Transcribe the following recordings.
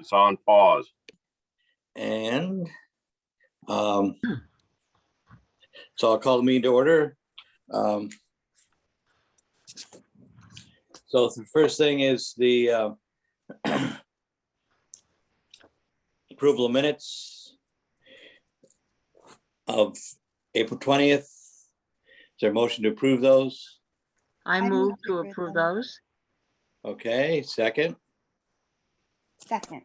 It's on pause. And so I'll call the meeting to order. So the first thing is the approval of minutes of April 20th. Is there a motion to approve those? I move to approve those. Okay, second. Second.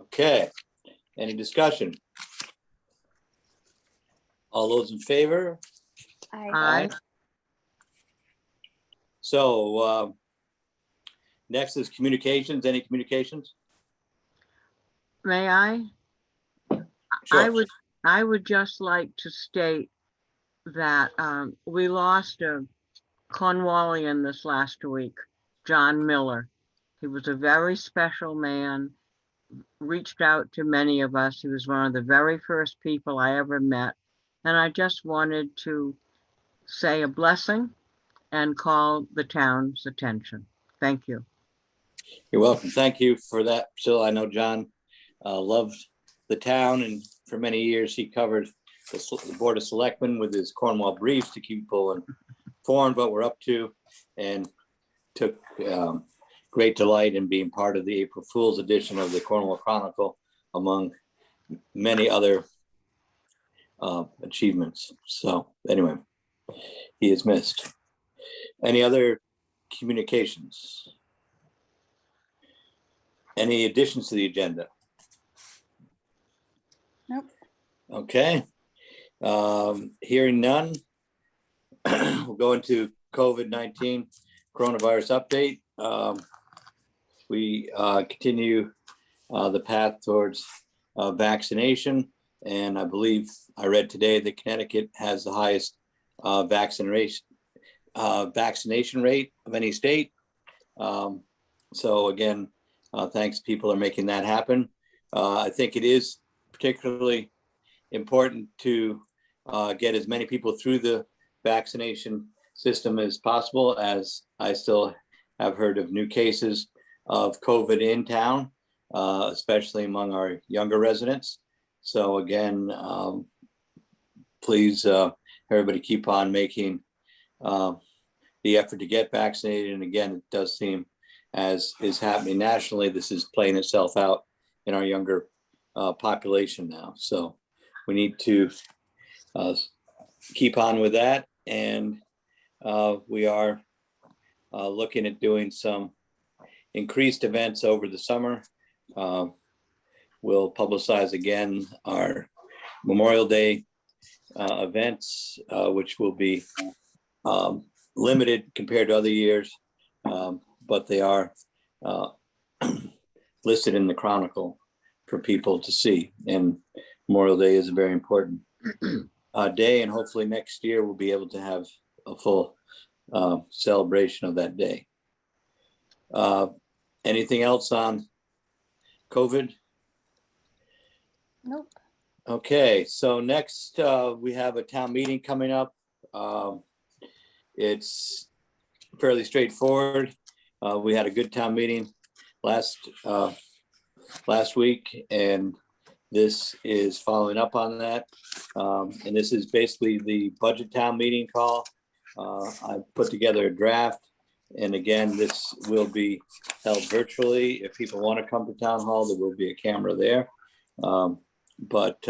Okay, any discussion? All those in favor? Aye. So next is communications. Any communications? May I? Sure. I would just like to state that we lost a Cornwallian this last week, John Miller. He was a very special man, reached out to many of us. He was one of the very first people I ever met. And I just wanted to say a blessing and call the town's attention. Thank you. You're welcome. Thank you for that, Priscilla. I know John loved the town, and for many years he covered the Board of Selectmen with his Cornwall briefs to keep people informed what we're up to, and took great delight in being part of the April Fool's edition of the Cornwall Chronicle, among many other achievements. So anyway, he is missed. Any other communications? Any additions to the agenda? Nope. Okay. Hearing none, we'll go into COVID-19 coronavirus update. We continue the path towards vaccination, and I believe I read today that Connecticut has the highest vaccination rate of any state. So again, thanks, people are making that happen. I think it is particularly important to get as many people through the vaccination system as possible, as I still have heard of new cases of COVID in town, especially among our younger residents. So again, please, everybody keep on making the effort to get vaccinated. And again, it does seem, as is happening nationally, this is playing itself out in our younger population now. So we need to keep on with that. And we are looking at doing some increased events over the summer. We'll publicize again our Memorial Day events, which will be limited compared to other years, but they are listed in the Chronicle for people to see. And Memorial Day is a very important day, and hopefully next year we'll be able to have a full celebration of that day. Anything else on COVID? Nope. Okay, so next we have a town meeting coming up. It's fairly straightforward. We had a good town meeting last week, and this is following up on that. And this is basically the budget town meeting call. I put together a draft, and again, this will be held virtually. If people want to come to town hall, there will be a camera there. But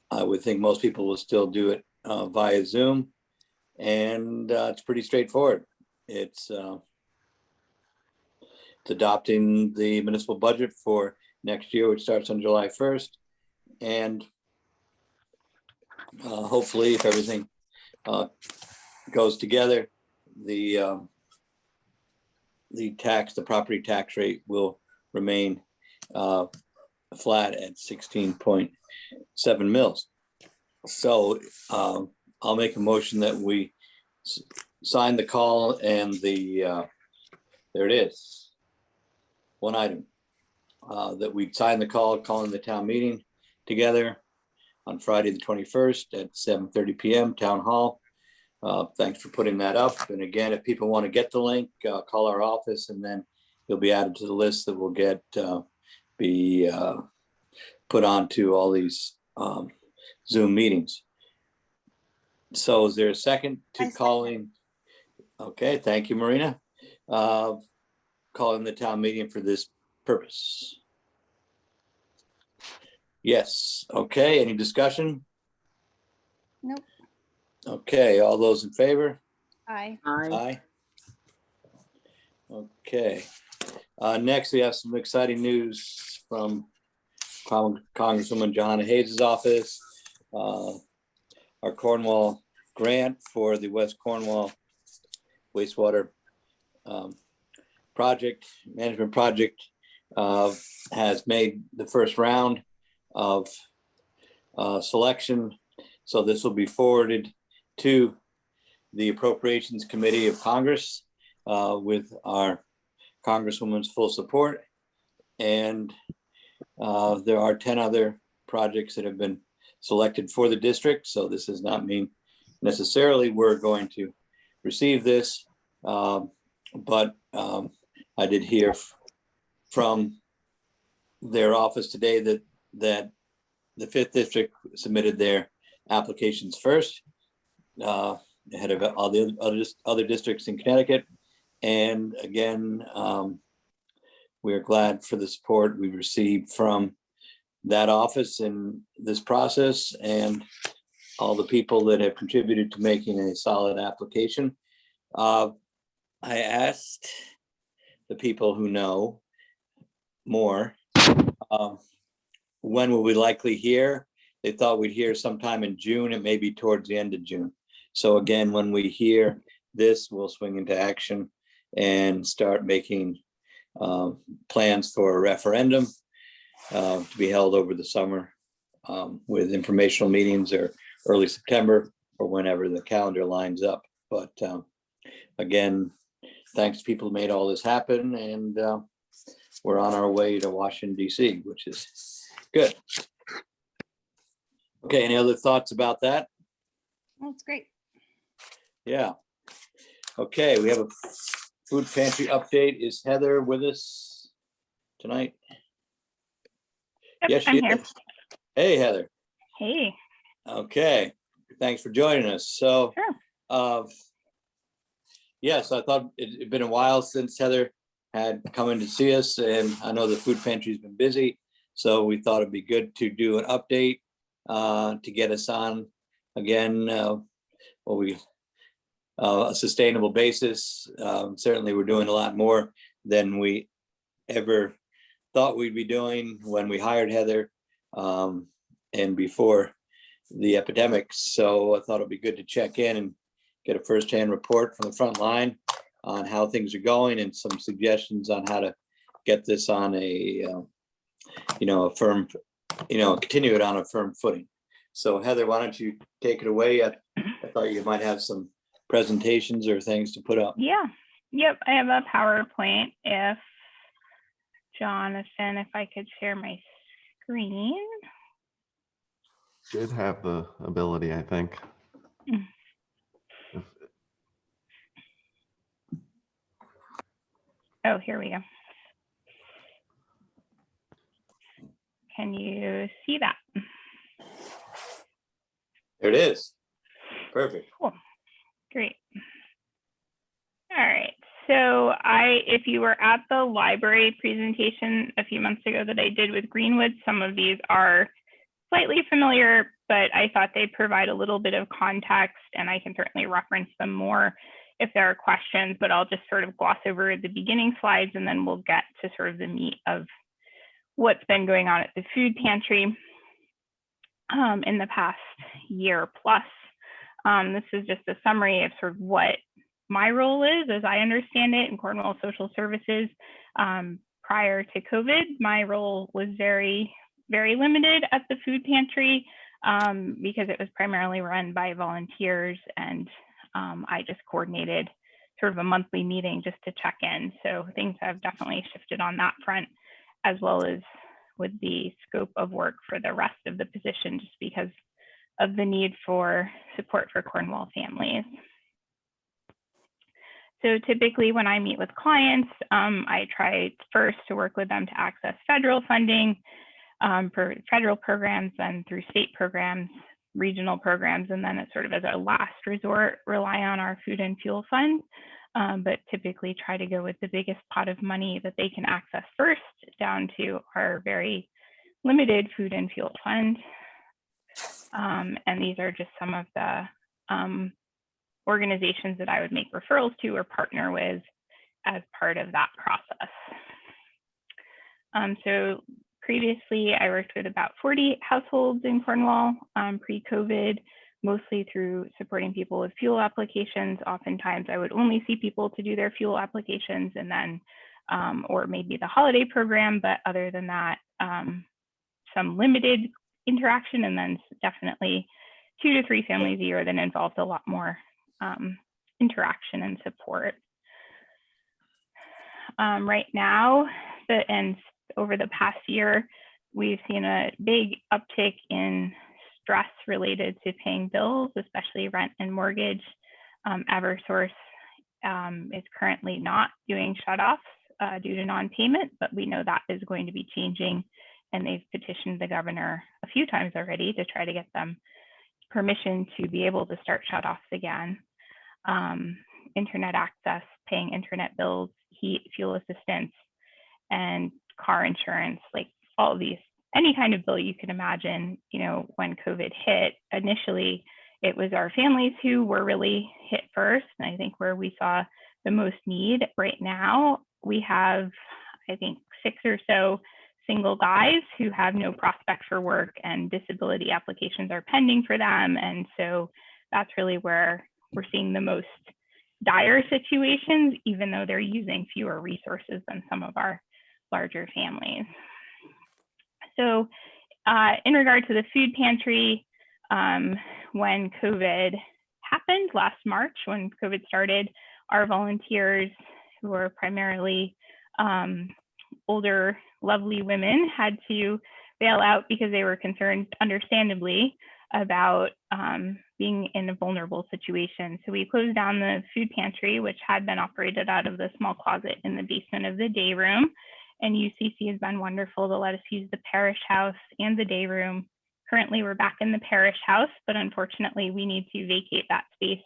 I would think most people will still do it via Zoom, and it's pretty straightforward. It's adopting the municipal budget for next year, which starts on July 1st. And hopefully, if everything goes together, the property tax rate will remain flat at 16.7 mils. So I'll make a motion that we sign the call, and there it is. One item that we sign the call, calling the town meeting together on Friday the 21st at 7:30 p.m. Town Hall. Thanks for putting that up. And again, if people want to get the link, call our office, and then You'll be added to the list that will be put onto all these Zoom meetings. So is there a second to I second. calling? Okay, thank you, Marina. Calling the town meeting for this purpose. Yes, okay, any discussion? Nope. Okay, all those in favor? Aye. Aye. Okay, next we have some exciting news from Congresswoman Johanna Hayes' office. Our Cornwall grant for the West Cornwall wastewater management project has made the first round of selection. So this will be forwarded to the Appropriations Committee of Congress with our Congresswoman's full support. And there are 10 other projects that have been selected for the district. So this does not mean necessarily we're going to receive this. But I did hear from their office today that the 5th district submitted their applications first, ahead of all the other districts in Connecticut. And again, we are glad for the support we received from that office in this process and all the people that have contributed to making a solid application. I asked the people who know more, when will we likely hear? They thought we'd hear sometime in June and maybe towards the end of June. So again, when we hear this, we'll swing into action and start making plans for a referendum to be held over the summer with informational meetings or early September or whenever the calendar lines up. But again, thanks to people who made all this happen, and we're on our way to Washington, D.C., which is good. Okay, any other thoughts about that? That's great. Yeah. Okay, we have a food pantry update. Is Heather with us tonight? Yep, Yes, I'm she here. is. Hey, Heather. Hey, Okay, thanks for joining us. So, sure. yes, I thought it'd been a while since Heather had come in to see us, and I know the food pantry's been busy, so we thought it'd be good to do an update to get us on again, a sustainable basis. Certainly, we're doing a lot more than we ever thought we'd be doing when we hired Heather and before the epidemic. So I thought it'd be good to check in and get a firsthand report from the front line on how things are going and some suggestions on how to get this on a firm, continue it on a firm footing. So Heather, why don't you take it away? I thought you might have some presentations or things to put up. Yeah. Yep. I have a PowerPoint. If Jonathan, if I could share my screen. Should have the ability, I think. Mm. If- Oh, here we go. Can you see that? There it is. Perfect. Cool. Great. All right. So if you were at the library presentation a few months ago that I did with Greenwood, some of these are slightly familiar, but I thought they'd provide a little bit of context, and I can certainly reference them more if there are questions, but I'll just sort of gloss over the beginning slides, and then we'll get to sort of the meat of what's been going on at the food pantry in the past year plus. This is just a summary of sort of what my role is, as I understand it, in Cornwall Social Services. Prior to COVID, my role was very, very limited at the food pantry because it was primarily run by volunteers, and I just coordinated sort of a monthly meeting just to check in. So things have definitely shifted on that front, as well as with the scope of work for the rest of the position, just because of the need for support for Cornwall families. So typically when I meet with clients, I try first to work with them to access federal funding for federal programs, and through state programs, regional programs, and then it's sort of as a last resort, rely on our food and fuel fund. But typically try to go with the biggest pot of money that they can access first, down to our very limited food and fuel fund. And these are just some of the organizations that I would make referrals to or partner with as part of that process. So previously, I worked with about 40 households in Cornwall pre-COVID, mostly through supporting people with fuel applications. Oftentimes, I would only see people to do their fuel applications, and then, or maybe the holiday program, but other than that, some limited interaction, and then definitely 2 to 3 families a year that involved a lot more interaction and support. Right now, and over the past year, we've seen a big uptick in stress related to paying bills, especially rent and mortgage. Eversource is currently not doing shutoffs due to non-payment, but we know that is going to be changing, and they've petitioned the governor a few times already to try to get them permission to be able to start shutoffs again. Internet access, paying internet bills, heat, fuel assistance, and car insurance, like all of these, any kind of bill you can imagine. You know, when COVID hit, initially it was our families who were really hit first, and I think where we saw the most need. Right now, we have, I think, 6 or so single guys who have no prospect for work, and disability applications are pending for them. And so that's really where we're seeing the most dire situations, even though they're using fewer resources than some of our larger families. So in regard to the food pantry, when COVID happened last March, when COVID started, our volunteers, who are primarily older, lovely women, had to bail out because they were concerned, understandably, about being in a vulnerable situation. So we closed down the food pantry, which had been operated out of the small closet in the basement of the day room. And UCC has been wonderful to let us use the parish house and the day room. Currently, we're back in the parish house, but unfortunately, we need to vacate that space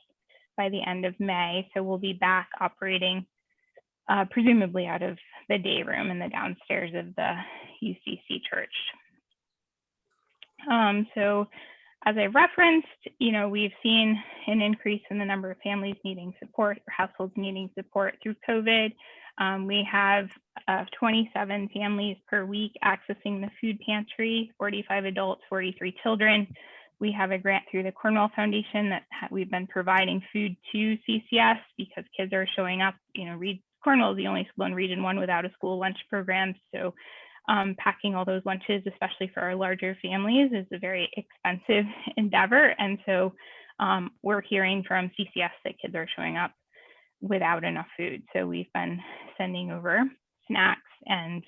by the end of May. So we'll be back operating presumably out of the day room in the downstairs of the UCC church. So as I referenced, you know, we've seen an increase in the number of families needing support, or households needing support through COVID. We have 27 families per week accessing the food pantry, 45 adults, 43 children. We have a grant through the Cornwall Foundation that we've been providing food to CCS because kids are showing up. You know, Cornwall is the only school in Region 1 without a school lunch program. So packing all those lunches, especially for our larger families, is a very expensive endeavor. And so we're hearing from CCS that kids are showing up without enough food. So we've been sending over snacks and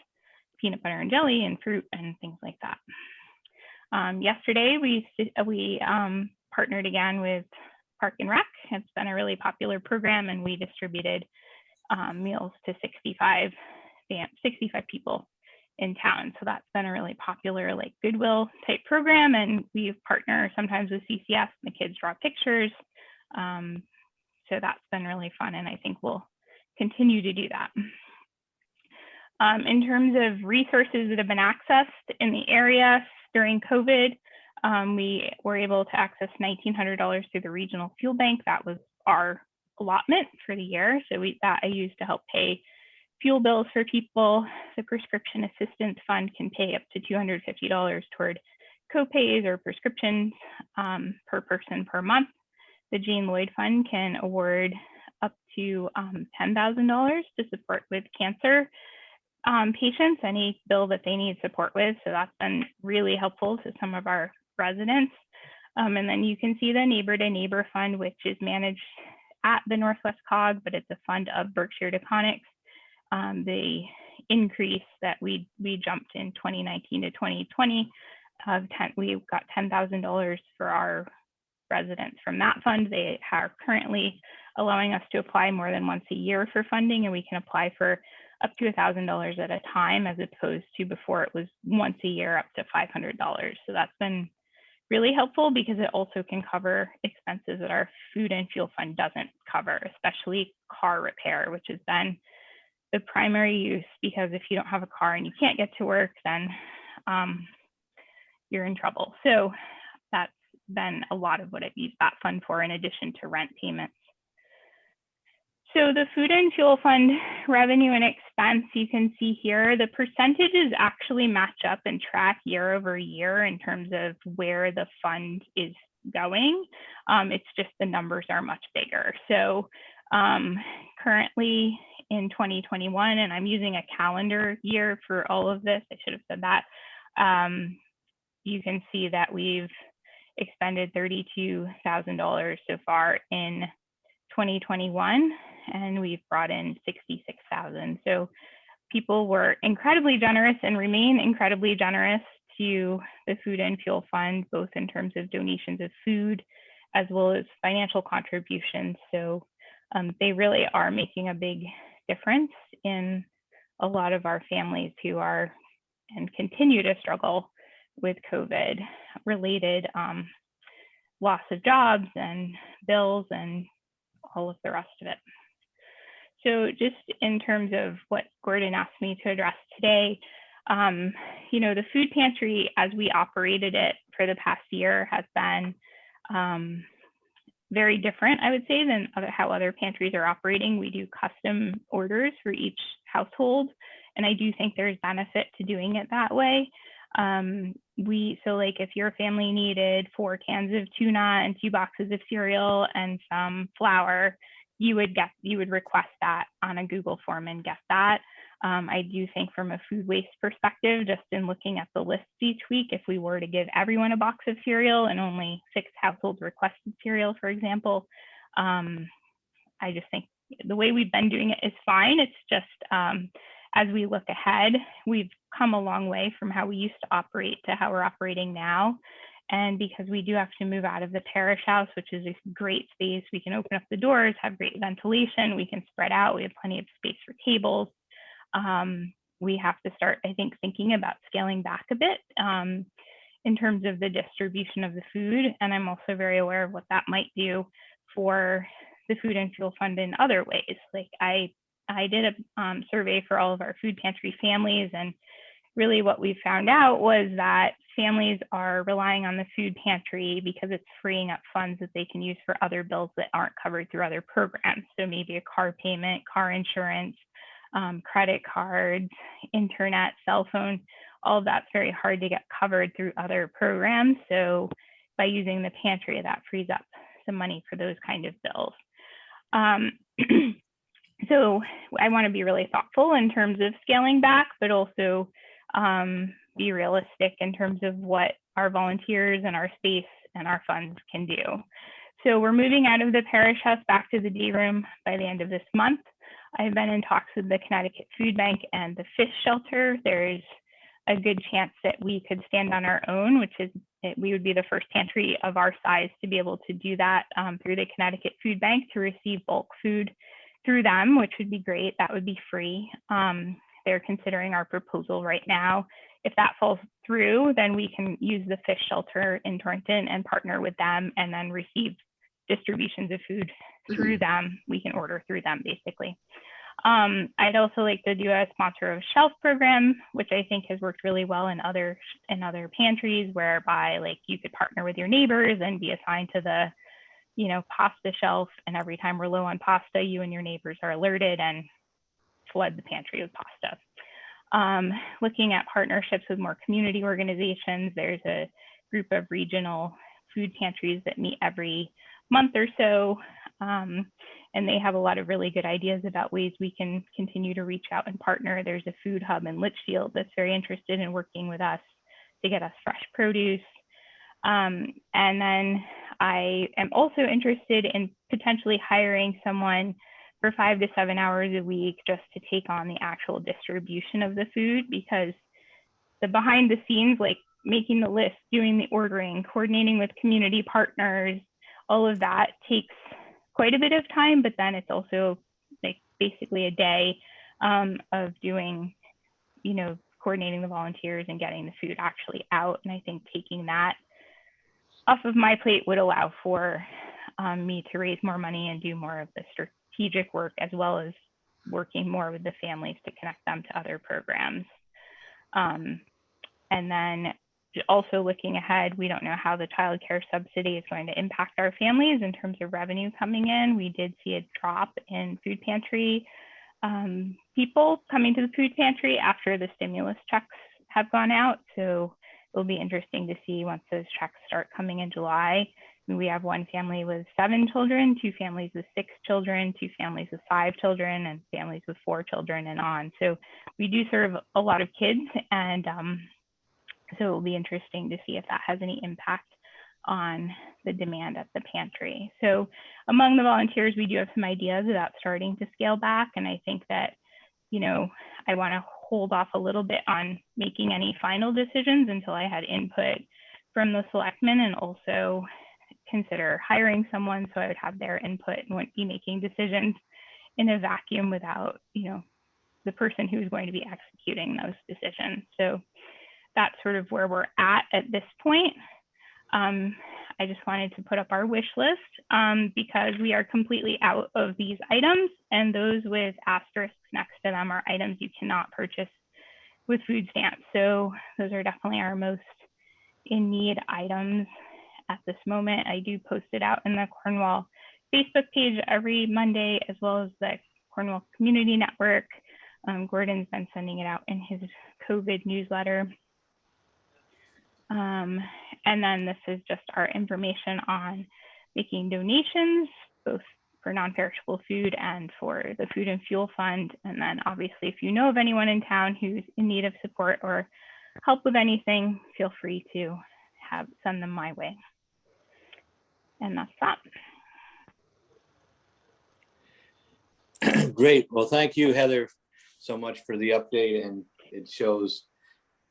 peanut butter and jelly and fruit and things like that. Yesterday, we partnered again with Park and Rec. It's been a really popular program, and we distributed meals to 65 people in town. So that's been a really popular, like, Goodwill type program, and we partner sometimes with CCS, and the kids draw pictures. So that's been really fun, and I think we'll continue to do that. In terms of resources that have been accessed in the area during COVID, we were able to access $1,900 through the regional fuel bank. That was our allotment for the year. So that I used to help pay fuel bills for people. The prescription assistance fund can pay up to $250 toward copays or prescriptions per person per month. The Jane Lloyd Fund can award up to $10,000 to support with cancer patients, any bill that they need support with. So that's been really helpful to some of our residents. And then you can see the Neighbor to Neighbor Fund, which is managed at the Northwest COG, but it's a fund of Berkshire Deconics. The increase that we jumped in 2019 to 2020 of we got $10,000 for our residents from that fund. They are currently allowing us to apply more than once a year for funding, and we can apply for up to $1,000 at a time, as opposed to before it was once a year up to $500. So that's been really helpful because it also can cover expenses that our food and fuel fund doesn't cover, especially car repair, which has been the primary use, because if you don't have a car and you can't get to work, then you're in trouble. So that's been a lot of what I've used that fund for, in addition to rent payments. So the food and fuel fund revenue and expense, you can see here, the percentages actually match up and track year over year in terms of where the fund is going. It's just the numbers are much bigger. So currently in 2021, and I'm using a calendar year for all of this, I should have said that, you can see that we've expended $32,000 so far in 2021, and we've brought in 66,000. So people were incredibly generous and remain incredibly generous to the food and fuel fund, both in terms of donations of food as well as financial contributions. So they really are making a big difference in a lot of our families who are and continue to struggle with COVID related loss of jobs and bills and all of the rest of it. So just in terms of what Gordon asked me to address today, you know, the food pantry as we operated it for the past year has been very different, I would say, than how other pantries are operating. We do custom orders for each household, and I do think there's benefit to doing it that way. So like if your family needed 4 cans of tuna and 2 boxes of cereal and some flour, you would request that on a Google form and get that. I do think from a food waste perspective, just in looking at the list each week, if we were to give everyone a box of cereal and only 6 households requested cereal, for example, I just think the way we've been doing it is fine. It's just as we look ahead, we've come a long way from how we used to operate to how we're operating now. And because we do have to move out of the parish house, which is a great space, we can open up the doors, have great ventilation, we can spread out, we have plenty of space for tables. We have to start, I think, thinking about scaling back a bit in terms of the distribution of the food. And I'm also very aware of what that might do for the food and fuel fund in other ways. Like I did a survey for all of our food pantry families, and really what we found out was that families are relying on the food pantry because it's freeing up funds that they can use for other bills that aren't covered through other programs. So maybe a car payment, car insurance, credit cards, internet, cell phone, all of that's very hard to get covered through other programs. So by using the pantry, that frees up some money for those kind of bills. So I want to be really thoughtful in terms of scaling back, but also be realistic in terms of what our volunteers and our space and our funds can do. So we're moving out of the parish house back to the day room by the end of this month. I've been in talks with the Connecticut Food Bank and the fish shelter. There's a good chance that we could stand on our own, which is we would be the first pantry of our size to be able to do that through the Connecticut Food Bank, to receive bulk food through them, which would be great. That would be free. They're considering our proposal right now. If that falls through, then we can use the fish shelter in Torrington and partner with them and then receive distributions of food through them. We can order through them, basically. I'd also like to do a sponsor of shelf program, which I think has worked really well in other pantries, whereby like you could partner with your neighbors and be assigned to the, you know, pasta shelf. And every time we're low on pasta, you and your neighbors are alerted and flood the pantry with pasta. Looking at partnerships with more community organizations, there's a group of regional food pantries that meet every month or so. And they have a lot of really good ideas about ways we can continue to reach out and partner. There's a food hub in Litchfield that's very interested in working with us to get us fresh produce. And then I am also interested in potentially hiring someone for 5 to 7 hours a week just to take on the actual distribution of the food, because the behind the scenes, like making the list, doing the ordering, coordinating with community partners, all of that takes quite a bit of time, but then it's also like basically a day of doing, you know, coordinating the volunteers and getting the food actually out. And I think taking that off of my plate would allow for me to raise more money and do more of the strategic work, as well as working more with the families to connect them to other programs. And then also looking ahead, we don't know how the child care subsidy is going to impact our families in terms of revenue coming in. We did see a drop in food pantry people coming to the food pantry after the stimulus checks have gone out. So it'll be interesting to see once those checks start coming in July. We have one family with 7 children, 2 families with 6 children, 2 families with 5 children, and families with 4 children and on. So we do serve a lot of kids, and so it'll be interesting to see if that has any impact on the demand at the pantry. So among the volunteers, we do have some ideas about starting to scale back. And I think that, you know, I want to hold off a little bit on making any final decisions until I had input from the selectmen, and also consider hiring someone so I would have their input and wouldn't be making decisions in a vacuum without, you know, the person who's going to be executing those decisions. So that's sort of where we're at this point. I just wanted to put up our wish list because we are completely out of these items, and those with asterisks next to them are items you cannot purchase with food stamps. So those are definitely our most in need items at this moment. I do post it out in the Cornwall Facebook page every Monday, as well as the Cornwall Community Network. Gordon's been sending it out in his COVID newsletter. And then this is just our information on making donations, both for non-perishable food and for the Food and Fuel Fund. And then obviously, if you know of anyone in town who's in need of support or help with anything, feel free to send them my way. And that's that. Great. Well, thank you, Heather, so much for the update, and it shows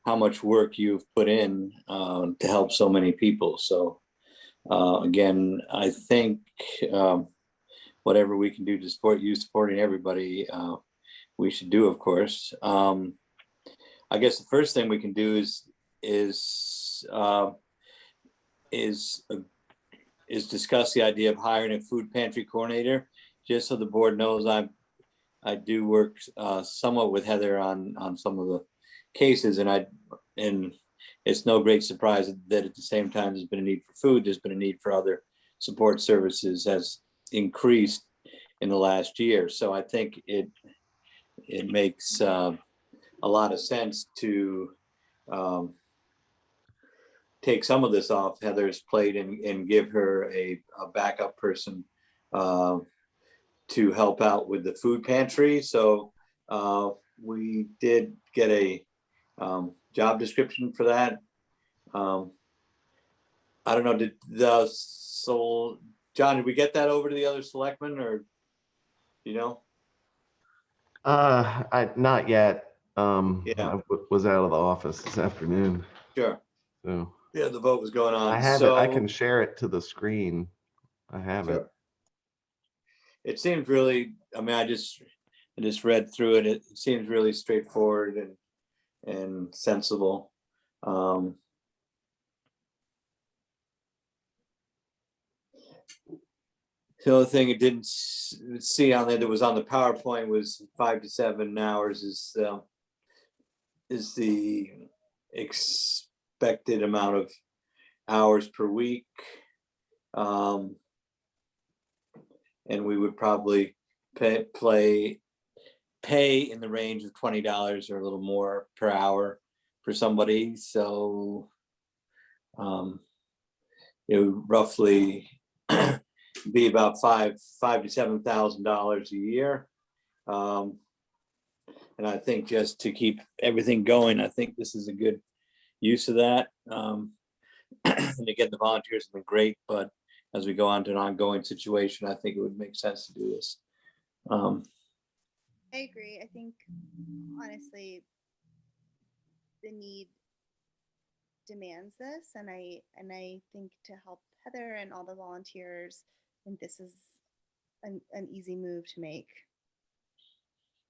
how much work you've put in to help so many people. So again, I think whatever we can do to support you, supporting everybody, we should do, of course. I guess the first thing we can do is discuss the idea of hiring a food pantry coordinator. Just so the board knows, I do work somewhat with Heather on some of the cases, and it's no great surprise that at the same time there's been a need for food, there's been a need for other support services has increased in the last year. So I think it makes a lot of sense to take some of this off Heather's plate and give her a backup person to help out with the food pantry. So we did get a job description for that. I don't know, John, did we get that over to the other selectmen, or you know? Not yet. Yeah. I was out of the office this afternoon. Sure. So Yeah, the vote was going on. I have it. I can share it to the screen. I have it. It seems really, I mean, I just read through it. It seems really straightforward and sensible. The only thing it didn't see on there that was on the PowerPoint was 5 to 7 hours is the expected amount of hours per week. And we would probably pay in the range of $20 or a little more per hour for somebody. So it would roughly be about $5,000 to $7,000 a year. And I think just to keep everything going, I think this is a good use of that. And again, the volunteers have been great, but as we go on to an ongoing situation, I think it would make sense to do this. I agree. I think honestly, the need demands this, and I think to help Heather and all the volunteers. I think this is an easy move to make.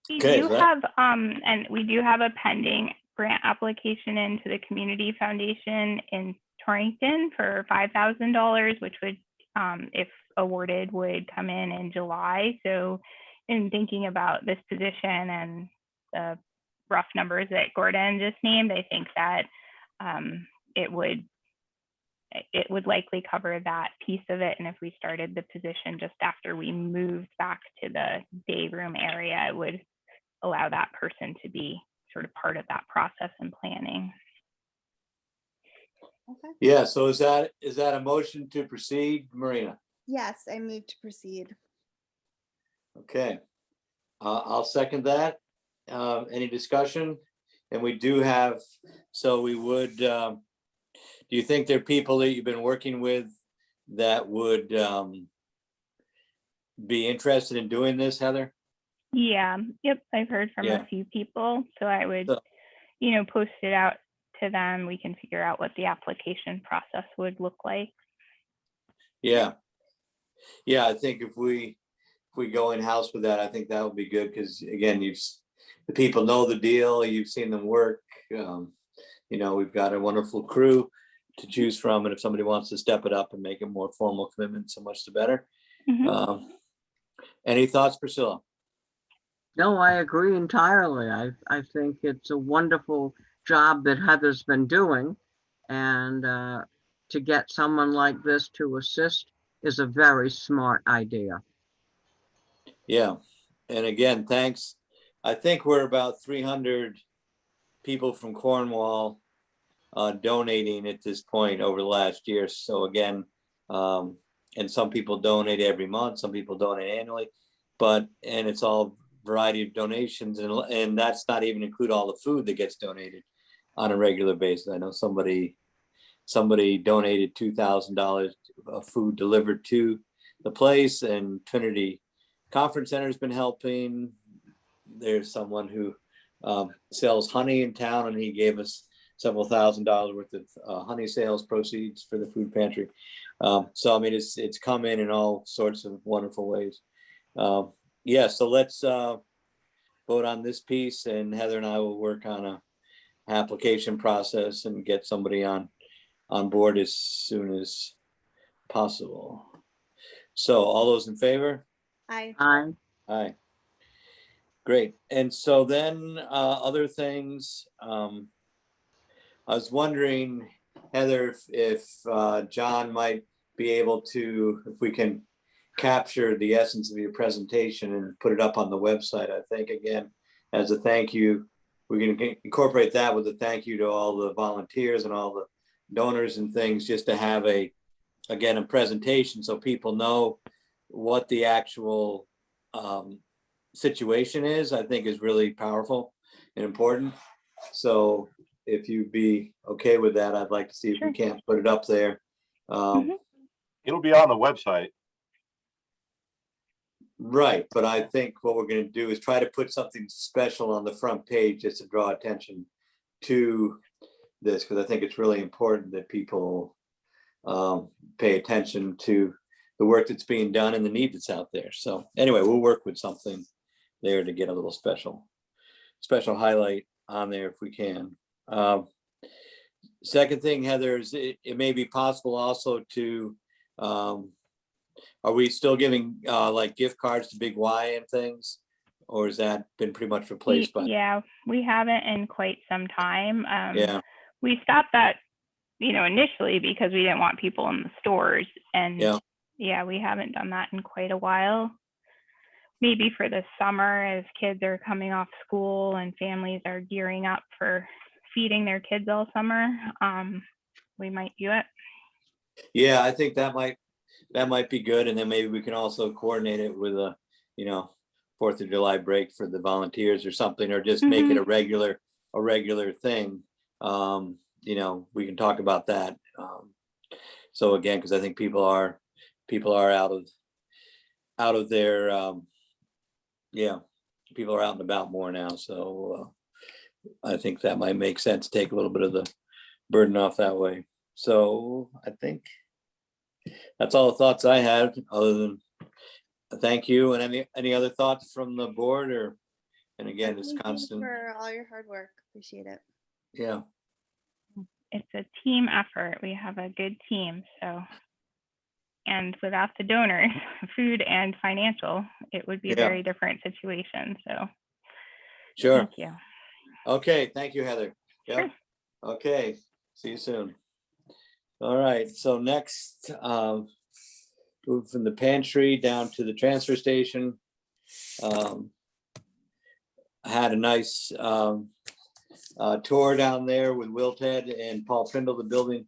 We Okay, do so that- have, and we do have a pending grant application into the Community Foundation in Torrington for $5,000, which would, if awarded, would come in July. So in thinking about this position and the rough numbers that Gordon just named, I think that it would likely cover that piece of it. And if we started the position just after we moved back to the day room area, it would allow that person to be sort of part of that process and planning. Okay. Yeah, so is that a motion to proceed, Marina? Yes, I move to proceed. Okay. I'll second that. Any discussion? And we do have, so we would, do you think there are people that you've been working with that would be interested in doing this, Heather? Yeah, yep, I've heard from Yeah. a few people. So I would, So- post it out to them. We can figure out what the application process would look like. Yeah. Yeah, I think if we go in-house with that, I think that would be good, because again, the people know the deal, you've seen them work. We've got a wonderful crew to choose from, and if somebody wants to step it up and make a more formal commitment, so much the better. Mhm. Any thoughts, Priscilla? No, I agree entirely. I think it's a wonderful job that Heather's been doing. And to get someone like this to assist is a very smart idea. Yeah, and again, thanks. I think we're about 300 people from Cornwall donating at this point over the last year. So again, and some people donate every month, some people donate annually, and it's all variety of donations, and that's not even include all the food that gets donated on a regular basis. I know somebody donated $2,000 of food delivered to the place, and Trinity Conference Center has been helping. There's someone who sells honey in town, and he gave us several $1,000s worth of honey sales proceeds for the food pantry. So I mean, it's come in all sorts of wonderful ways. Yeah, so let's vote on this piece, and Heather and I will work on a application process and get somebody on board as soon as possible. So all those in favor? I Aye. Great. And so then other things, I was wondering, Heather, if John might be able to, if we can capture the essence of your presentation and put it up on the website. I think, again, as a thank you, we're going to incorporate that with a thank you to all the volunteers and all the donors and things, just to have a presentation so people know what the actual situation is. I think is really powerful and important. So if you'd be okay with that, I'd like to see if we can't put it up there. It'll be on the website. Right, but I think what we're going to do is try to put something special on the front page just to draw attention to this, because I think it's really important that people pay attention to the work that's being done and the need that's out there. So anyway, we'll work with something there to get a little special highlight on there if we can. Second thing, Heather, is it may be possible also to, are we still giving like gift cards to Big Y and things, or has that been pretty much replaced by? Yeah, we haven't in quite some time. Yeah, We stopped that, initially because we didn't want people in the stores, and yeah, we haven't done that in quite a while. Maybe for the summer, as kids are coming off school and families are gearing up for feeding their kids all summer, we might do it. yeah, I think that might be good, and then maybe we can also coordinate it with a 4th of July break for the volunteers or something, or just make it a regular thing. We can talk about that. So again, because I think people are out of their people are out and about more now. So I think that might make sense. Take a little bit of the burden off that way. So I think that's all the thoughts I had, other than thank you. And any other thoughts from the board, or, and again, it's Thank you constant. for all your hard work. Appreciate it. Yeah, It's a team effort. We have a good team, so. And without the donors, food and financial, it would be a Yeah. very different situation, so. sure. Thank you. Okay, thank you, Heather. Yep. Sure. Okay, see you soon. All right, so next, move from the pantry down to the transfer station. I had a nice tour down there with Will Ted and Paul Prindle, the building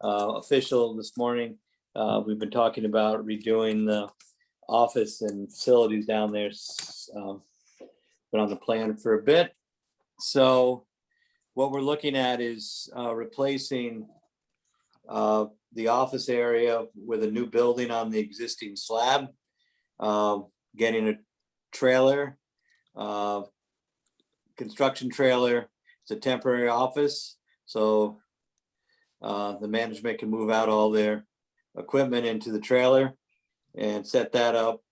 official this morning. We've been talking about redoing the office and facilities down there. Been on the plan for a bit. So what we're looking at is replacing the office area with a new building on the existing slab, getting a trailer, construction trailer. It's a temporary office, so the management can move out all their equipment into the trailer and set that up.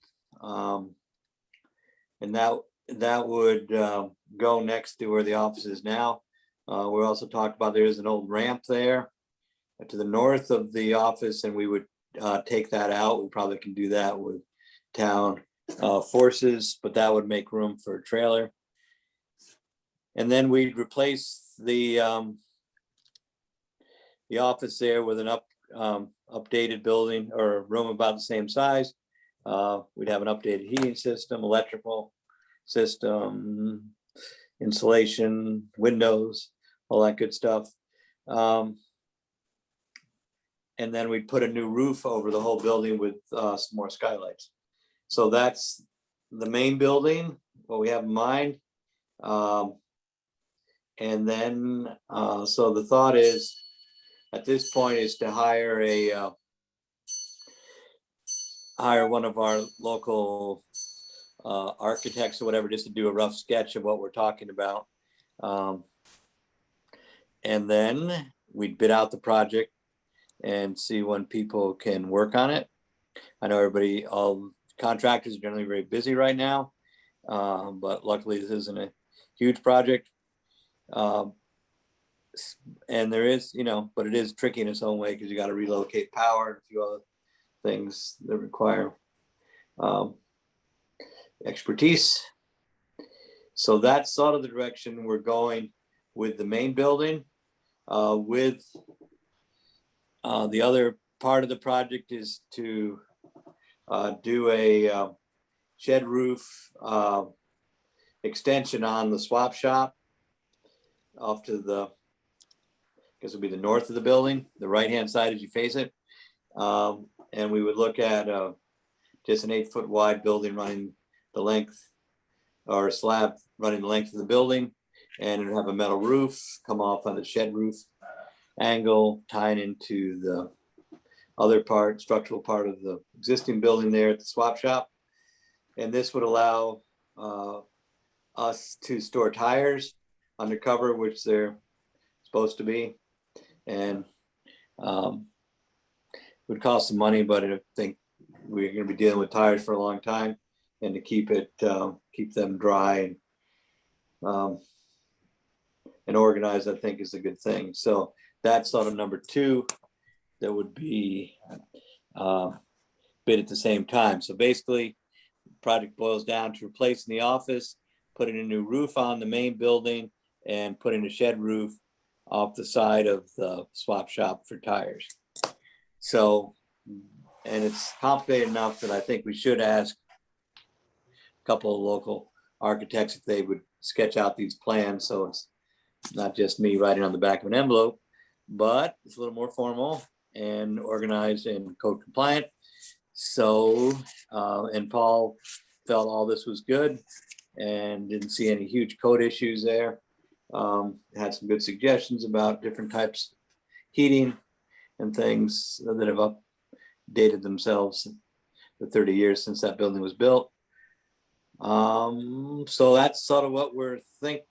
And that would go next to where the office is now. We also talked about there is an old ramp there to the north of the office, and we would take that out. We probably can do that with town forces, but that would make room for a trailer. And then we'd replace the office there with an updated building or a room about the same size. We'd have an updated heating system, electrical system, insulation, windows, all that good stuff. And then we'd put a new roof over the whole building with some more skylights. So that's the main building, what we have in mind. And then, so the thought is, at this point, is to hire one of our local architects or whatever, just to do a rough sketch of what we're talking about. And then we'd bid out the project and see when people can work on it. I know all contractors are generally very busy right now, but luckily this isn't a huge project. And there is, but it is tricky in its own way because you got to relocate power and a few other things that require expertise. So that's sort of the direction we're going with the main building. With the other part of the project is to do a shed roof extension on the swap shop off to the, I guess it'll be the north of the building, the right-hand side as you face it. And we would look at just an 8-foot wide building running the length, or a slab running the length of the building, and it'd have a metal roof come off on the shed roof angle, tying into the other structural part of the existing building there at the swap shop. And this would allow us to store tires undercover, which they're supposed to be, and would cost some money, but I think we're going to be dealing with tires for a long time, and to keep them dry and organized, I think is a good thing. So that's sort of number two that would be bid at the same time. So basically, the project boils down to replacing the office, putting a new roof on the main building, and putting a shed roof off the side of the swap shop for tires. So, and it's complicated enough that I think we should ask a couple of local architects if they would sketch out these plans, so it's not just me writing on the back of an envelope, but it's a little more formal and organized and code compliant. So, and Paul felt all this was good and didn't see any huge code issues there. Had some good suggestions about different types of heating and things that have updated themselves the 30 years since that building was built. So that's sort of what we're thinking.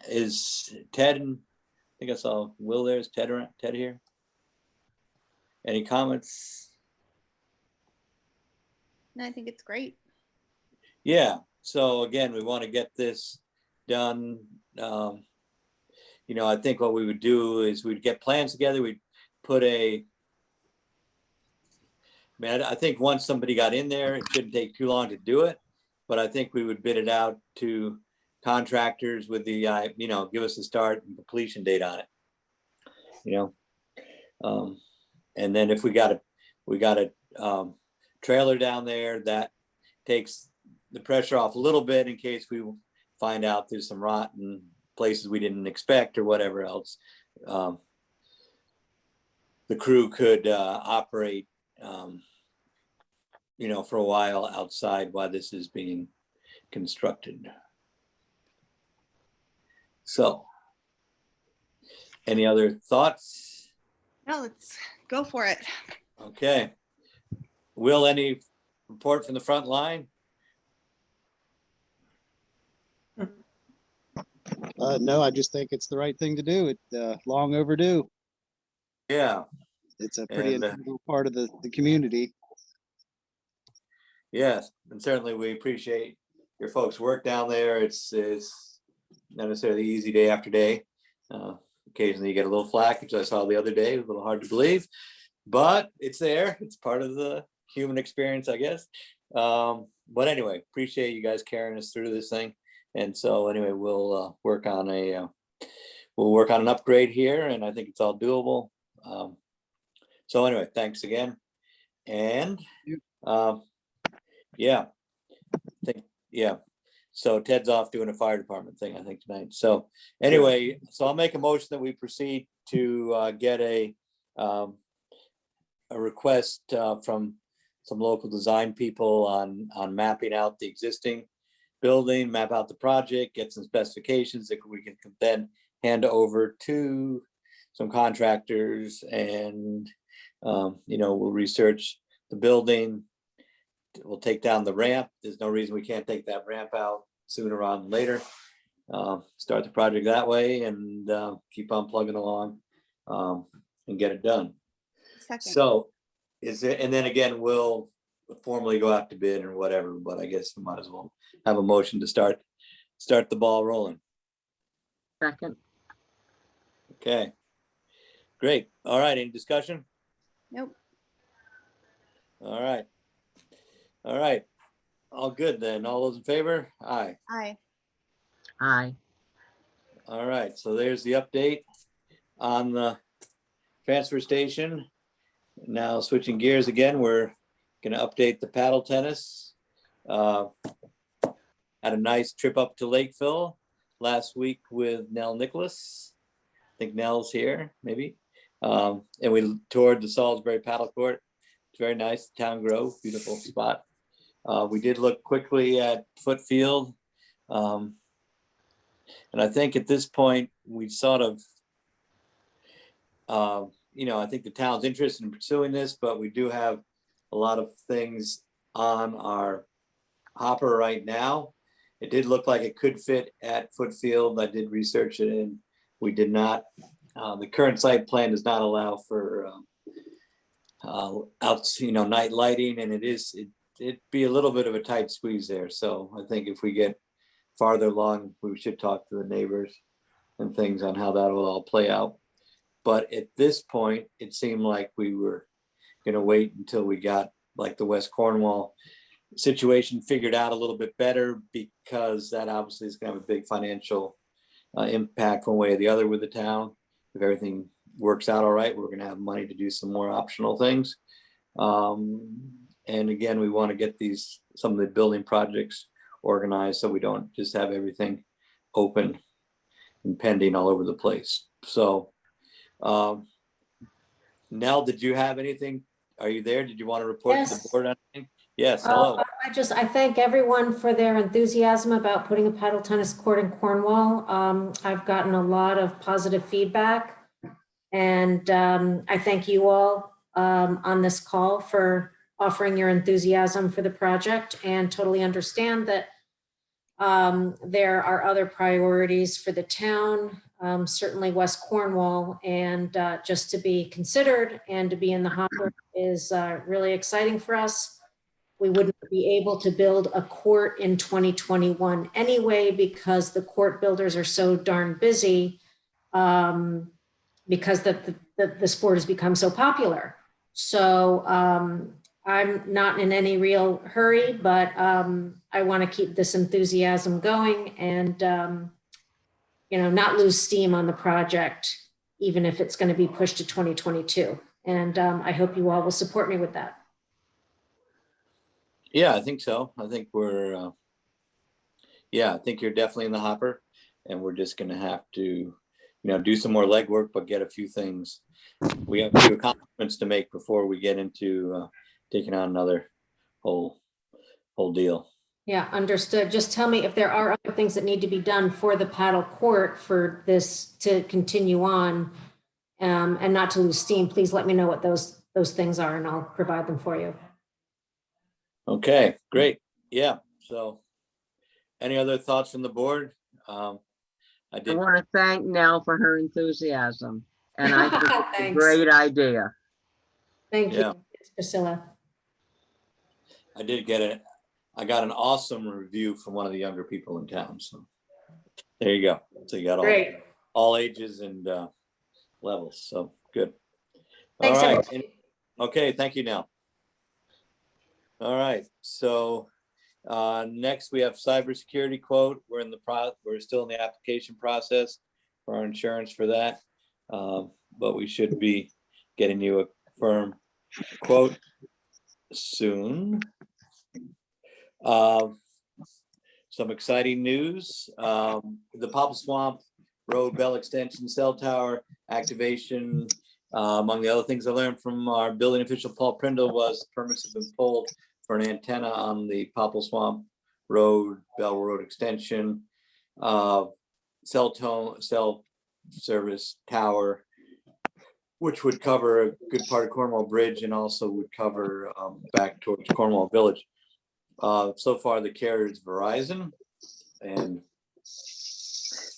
Is Ted, and I think I saw Will there. Is Ted here? Any comments? And I think it's great. Yeah, so again, we want to get this done. You know, I think what we would do is we'd get plans together, we'd put I mean, I think once somebody got in there, it shouldn't take too long to do it, but I think we would bid it out to contractors with the, you know, give us a start and completion date on it. You know, and then if we got a trailer down there, that takes the pressure off a little bit in case we find out there's some rotten places we didn't expect or whatever else. The crew could operate, you know, for a while outside while this is being constructed. So, any other thoughts? No, let's go for it. Okay. Will, any report from the front line? No, I just think it's the right thing to do. It long overdue. Yeah. It's a pretty And, integral part of the community. Yes, and certainly we appreciate your folks' work down there. It's not necessarily easy day after day. Occasionally you get a little flack, which I saw the other day, a little hard to believe, but it's there. It's part of the human experience, I guess. But anyway, appreciate you guys carrying us through this thing. And so anyway, we'll work on an upgrade here, and I think it's all doable. So anyway, thanks again. And yeah, so Ted's off doing a fire department thing, I think, tonight. So anyway, so I'll make a motion that we proceed to get a request from some local design people on mapping out the existing building, map out the project, get some specifications that we can then hand over to some contractors, and you know, we'll research the building. We'll take down the ramp. There's no reason we can't take that ramp out sooner rather than later. Start the project that way and keep on plugging along and get it done. Second. So is it, and then again, we'll formally go out to bid or whatever, but I guess we might as well have a motion to start the ball rolling. Second. Okay, great. All right, any discussion? Nope. All right. All right, all good then. All those in favor? Aye. Aye. Aye. All right, so there's the update on the transfer station. Now switching gears again, we're gonna update the paddle tennis. Had a nice trip up to Lakeville last week with Nell Nicholas. I think Nell's here, maybe. And we toured the Salisbury paddle court. It's very nice, Town Grove, beautiful spot. We did look quickly at Footfield. And I think at this point, we sort of, you know, I think the town's interested in pursuing this, but we do have a lot of things on our hopper right now. It did look like it could fit at Footfield. I did research it, and we did not. The current site plan does not allow for you know, night lighting, and it'd be a little bit of a tight squeeze there. So I think if we get farther along, we should talk to the neighbors and things on how that will all play out. But at this point, it seemed like we were gonna wait until we got like the West Cornwall situation figured out a little bit better, because that obviously is gonna have a big financial impact one way or the other with the town. If everything works out all right, we're gonna have money to do some more optional things. And again, we want to get some of the building projects organized so we don't just have everything open and pending all over the place. So Nell, did you have anything? Are you there? Did you want to report to the Yes. board on anything? Yes, hello. I thank everyone for their enthusiasm about putting a paddle tennis court in Cornwall. I've gotten a lot of positive feedback, and I thank you all on this call for offering your enthusiasm for the project, and totally understand that There are other priorities for the town, certainly West Cornwall, and just to be considered and to be in the hopper is really exciting for us. We wouldn't be able to build a court in 2021 anyway, because the court builders are so darn busy, because the sport has become so popular. So I'm not in any real hurry, but I want to keep this enthusiasm going and, not lose steam on the project, even if it's going to be pushed to 2022. And I hope you all will support me with that. Yeah, I think so. I think we're, I think you're definitely in the hopper, and we're just gonna have to, do some more legwork, but get a few things. We have a few accomplishments to make before we get into taking on another whole deal. Yeah, understood. Just tell me if there are other things that need to be done for the paddle court for this to continue on, and not to lose steam. Please let me know what those things are, and I'll provide them for you. Okay, great. Yeah, so any other thoughts from the board? I I did, want to thank Nell for her enthusiasm, and I think it's a Thanks. great idea. Thank Yeah. you, Priscilla. I did get it. I got an awesome review from one of the younger people in town, so there you go. So you got Great. all ages and levels, so good. Thanks, All right. everybody. Okay, thank you, Nell. All right, so next we have cybersecurity quote. We're still in the application process for our insurance for that, but we should be getting you a firm quote soon. Some exciting news. The Popple Swamp Road Bell Extension Cell Tower activation. Among the other things I learned from our building official, Paul Prindle, was permits have been pulled for an antenna on the Popple Swamp Road, Bell Road Extension, cell service tower, which would cover a good part of Cornwall Bridge and also would cover back towards Cornwall Village. So far, the carrier is Verizon,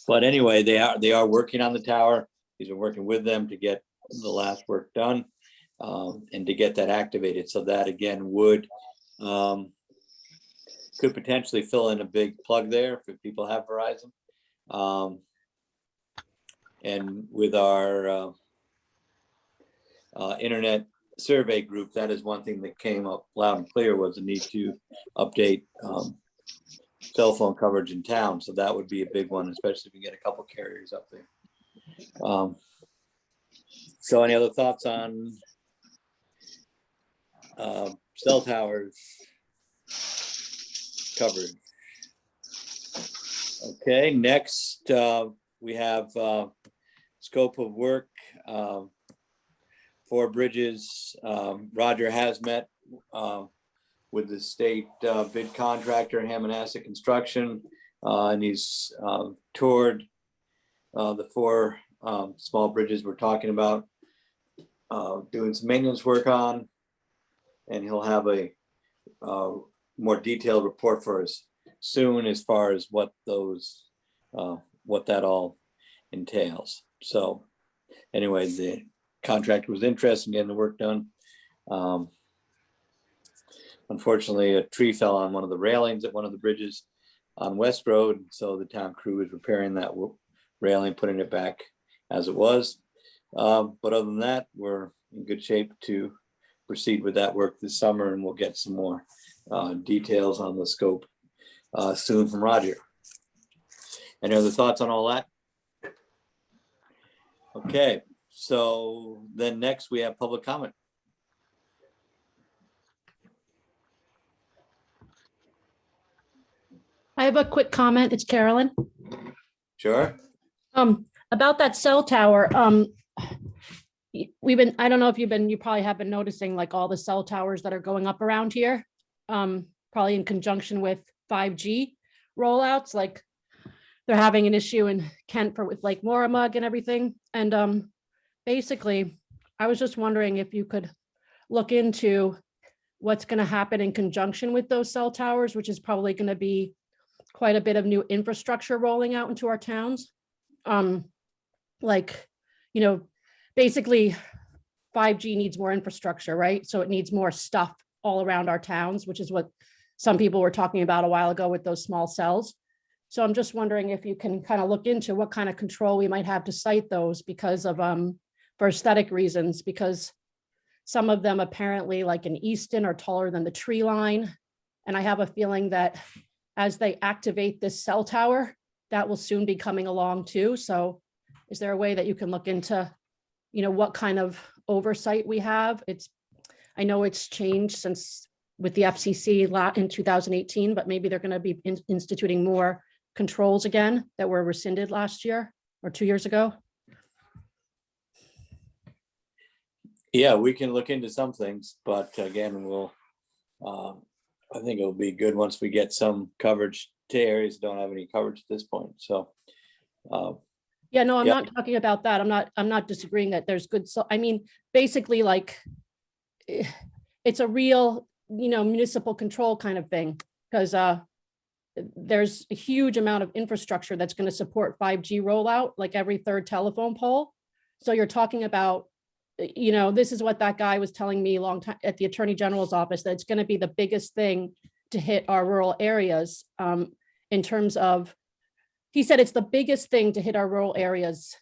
but anyway, they are working on the tower. He's been working with them to get the last work done and to get that activated. So that again would could potentially fill in a big plug there if people have Verizon. And with our internet survey group, that is one thing that came up loud and clear, was the need to update cell phone coverage in town. So that would be a big one, especially if we get a couple carriers up there. So any other thoughts on cell towers coverage? Okay, next we have scope of work. 4 bridges. Roger has met with the state bid contractor, Hammonasset Construction, and he's toured the 4 small bridges we're talking about, doing some maintenance work on, and he'll have a more detailed report for us soon as far as what those what that all entails. So anyway, the contractor was interested in getting the work done. Unfortunately, a tree fell on one of the railings at one of the bridges on West Road, so the town crew is repairing that railing, putting it back as it was. But other than that, we're in good shape to proceed with that work this summer, and we'll get some more details on the scope soon from Roger. Any other thoughts on all that? Okay, so then next we have public comment. I have a quick comment. It's Carolyn. Sure. About that cell tower. I don't know if you probably have been noticing like all the cell towers that are going up around here. Probably in conjunction with 5G rollouts, like they're having an issue in Kent with like Moramug and everything. And basically, I was just wondering if you could look into what's going to happen in conjunction with those cell towers, which is probably going to be quite a bit of new infrastructure rolling out into our towns. Like, basically 5G needs more infrastructure, right? So it needs more stuff all around our towns, which is what some people were talking about a while ago with those small cells. So I'm just wondering if you can kind of look into what kind of control we might have to site those because of, for aesthetic reasons, because some of them apparently like in Easton are taller than the tree line. And I have a feeling that as they activate this cell tower, that will soon be coming along too. So is there a way that you can look into, what kind of oversight we have? I know it's changed since with the FCC in 2018, but maybe they're going to be instituting more controls again that were rescinded last year or 2 years ago. Yeah, we can look into some things, but again, I think it'll be good once we get some coverage to areas that don't have any coverage at this point. So, yeah, no, I'm yeah. not talking about that. I'm not disagreeing that there's good. So, I mean, basically like it's a real, municipal control kind of thing because there's a huge amount of infrastructure that's going to support 5G rollout, like every third telephone pole. So you're talking about, this is what that guy was telling me a long time at the Attorney General's office, that it's going to be the biggest thing to hit our rural areas in terms of, he said it's the biggest thing to hit our rural areas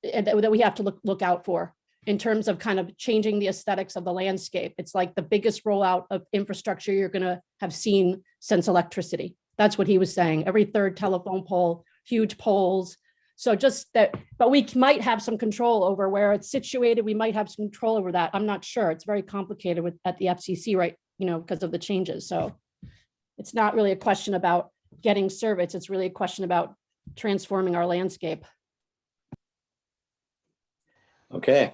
that we have to look out for in terms of kind of changing the aesthetics of the landscape. It's like the biggest rollout of infrastructure you're going to have seen since electricity. That's what he was saying. Every third telephone pole, huge poles. So just that, but we might have some control over where it's situated. We might have some control over that. I'm not sure. It's very complicated at the FCC, right? Because of the changes. So it's not really a question about getting service. It's really a question about transforming our landscape. Okay.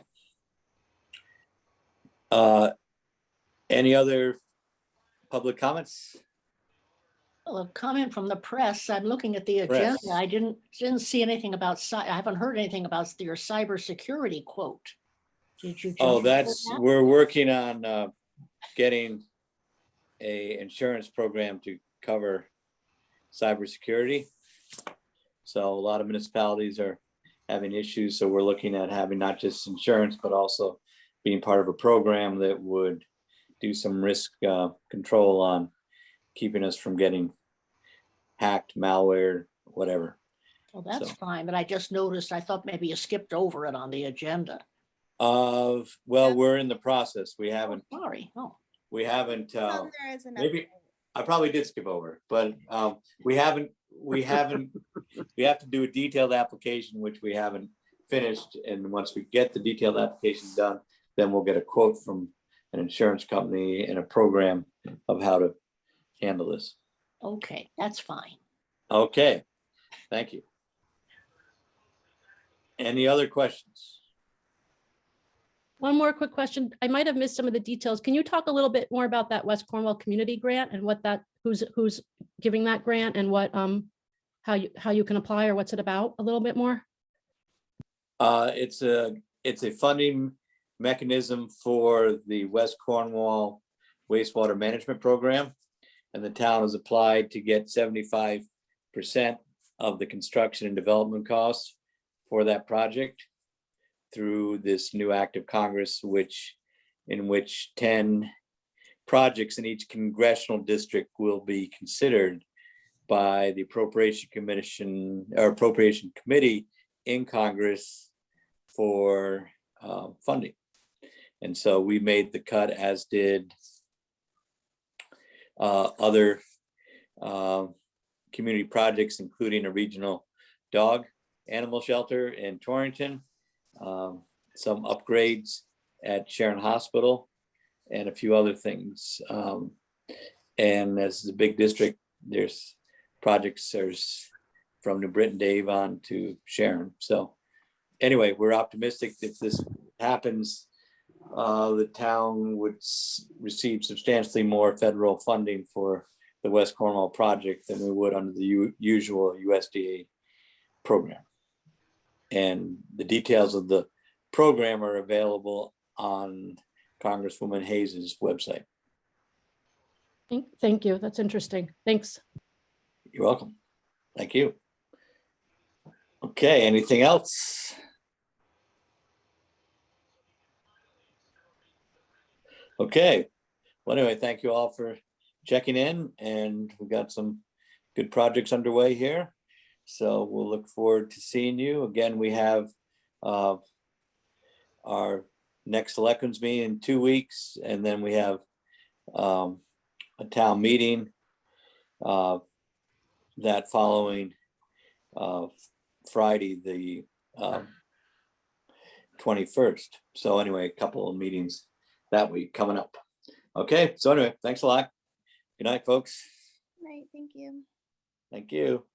Any other public comments? Well, a comment from the press. I'm looking at the agenda. Press. I didn't see anything about, I haven't heard anything about your cybersecurity quote. Did you? Oh, jump into that? we're working on getting a insurance program to cover cybersecurity. So a lot of municipalities are having issues. So we're looking at having not just insurance, but also being part of a program that would do some risk control on keeping us from getting hacked, malware, whatever. Well, that's So. fine, but I just noticed, I thought maybe you skipped over it on the agenda. Well, we're in the process. We haven't. Sorry. Oh. We haven't. It's on there as an Maybe update. I probably did skip over, but we haven't. We have to do a detailed application, which we haven't finished. And once we get the detailed application done, then we'll get a quote from an insurance company and a program of how to handle this. Okay, that's fine. Okay, thank you. Any other questions? One more quick question. I might have missed some of the details. Can you talk a little bit more about that West Cornwall Community Grant and what that, who's giving that grant and what, how you can apply or what's it about a little bit more? It's a funding mechanism for the West Cornwall wastewater management program. And the town has applied to get 75% of the construction and development costs for that project through this new act of Congress, in which 10 projects in each congressional district will be considered by the Appropriation Commission or Appropriation Committee in Congress for funding. And so we made the cut, as did other community projects, including a regional dog animal shelter in Torrington, some upgrades at Sharon Hospital, and a few other things. And as a big district, there's projects from New Britain to Avon to Sharon. So anyway, we're optimistic if this happens, the town would receive substantially more federal funding for the West Cornwall project than we would under the usual USDA program. And the details of the program are available on Congresswoman Hayes's website. Thank you. That's interesting. Thanks. You're welcome. Thank you. Okay, anything else? Okay, well, anyway, thank you all for checking in, and we've got some good projects underway here. So we'll look forward to seeing you. Again, we have our next selectmen's meeting in 2 weeks, and then we have a town meeting that following Friday, the 21st. So anyway, a couple of meetings that week coming up. Okay, so anyway, thanks a lot. Good night, folks. Right, thank you. Thank you.